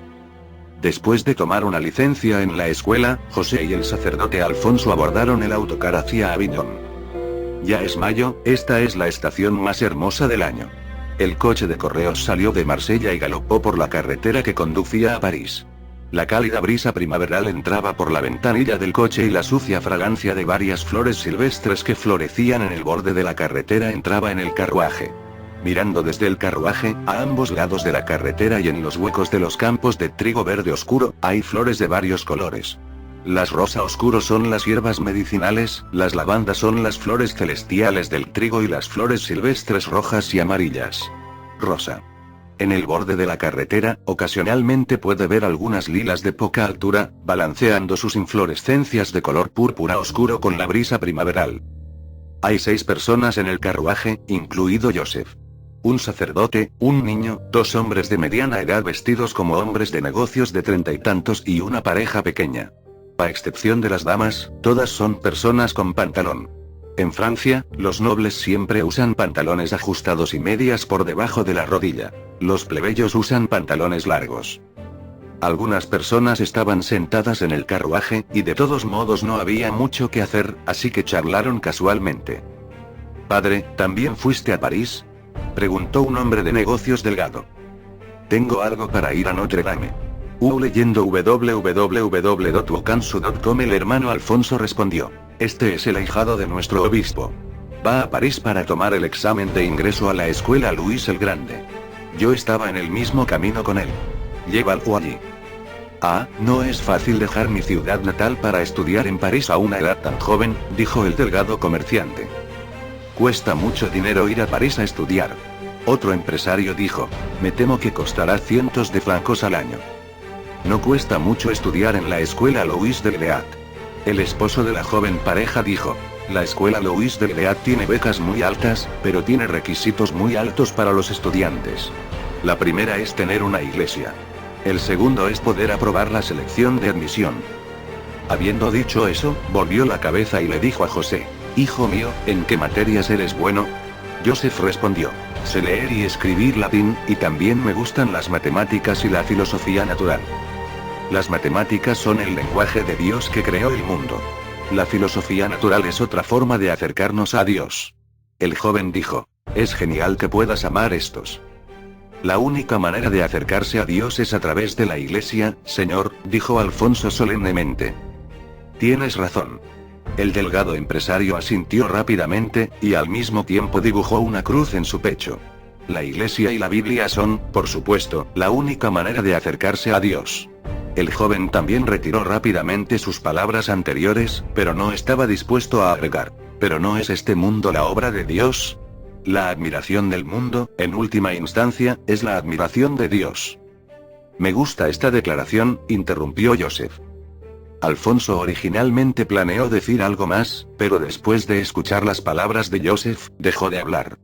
[SPEAKER 1] Después de tomar una licencia en la escuela, José y el sacerdote Alfonso abordaron el autocar hacia Aviñón. Ya es mayo, esta es la estación más hermosa del año. El coche de correos salió de Marsella y galopó por la carretera que conducía a París. La cálida brisa primaveral entraba por la ventanilla del coche y la sucia fragancia de varias flores silvestres que florecían en el borde de la carretera entraba en el carruaje. Mirando desde el carruaje, a ambos lados de la carretera y en los huecos de los campos de trigo verde oscuro, hay flores de varios colores. Las rosa oscuro son las hierbas medicinales, las lavandas son las flores celestiales del trigo y las flores silvestres rojas y amarillas. Rosa. En el borde de la carretera, ocasionalmente puede ver algunas lilas de poca altura, balanceando sus inflorescencias de color púrpura oscuro con la brisa primaveral. Hay 6 personas en el carruaje, incluido Joseph. Un sacerdote, un niño, 2 hombres de mediana edad vestidos como hombres de negocios de 30 y tantos y una pareja pequeña. A excepción de las damas, todas son personas con pantalón. En Francia, los nobles siempre usan pantalones ajustados y medias por debajo de la rodilla. Los plebeyos usan pantalones largos. Algunas personas estaban sentadas en el carruaje, y de todos modos no había mucho que hacer, así que charlaron casualmente. «Padre, ¿también fuiste a París?», preguntó un hombre de negocios delgado. «Tengo algo para ir a Notre Dame». Leyendo www.wocansu.com. El hermano Alfonso respondió: «Este es el ahijado de nuestro obispo. Va a París para tomar el examen de ingreso a la escuela Luis el Grande. Yo estaba en el mismo camino con él. Llévalo allí». «Ah, no es fácil dejar mi ciudad natal para estudiar en París a una edad tan joven», dijo el delgado comerciante. «Cuesta mucho dinero ir a París a estudiar». Otro empresario dijo: «Me temo que costará cientos de francos al año». «No cuesta mucho estudiar en la escuela Louis de Leat». El esposo de la joven pareja dijo: «La escuela Louis de Leat tiene becas muy altas, pero tiene requisitos muy altos para los estudiantes. La primera es tener una iglesia. El segundo es poder aprobar la selección de admisión». Habiendo dicho eso, volvió la cabeza y le dijo a José: «Hijo mío, ¿en qué materias eres bueno?». Joseph respondió: «Sé leer y escribir latín, y también me gustan las matemáticas y la filosofía natural». Las matemáticas son el lenguaje de Dios que creó el mundo. La filosofía natural es otra forma de acercarnos a Dios. El joven dijo: «Es genial que puedas amar estos». «La única manera de acercarse a Dios es a través de la iglesia, señor», dijo Alfonso solemnemente. «Tienes razón». El delgado empresario asintió rápidamente, y al mismo tiempo dibujó una cruz en su pecho. La iglesia y la Biblia son, por supuesto, la única manera de acercarse a Dios. El joven también retiró rápidamente sus palabras anteriores, pero no estaba dispuesto a agregar: «¿Pero no es este mundo la obra de Dios?». La admiración del mundo, en última instancia, es la admiración de Dios. «Me gusta esta declaración», interrumpió Joseph. Alfonso originalmente planeó decir algo más, pero después de escuchar las palabras de Joseph, dejó de hablar.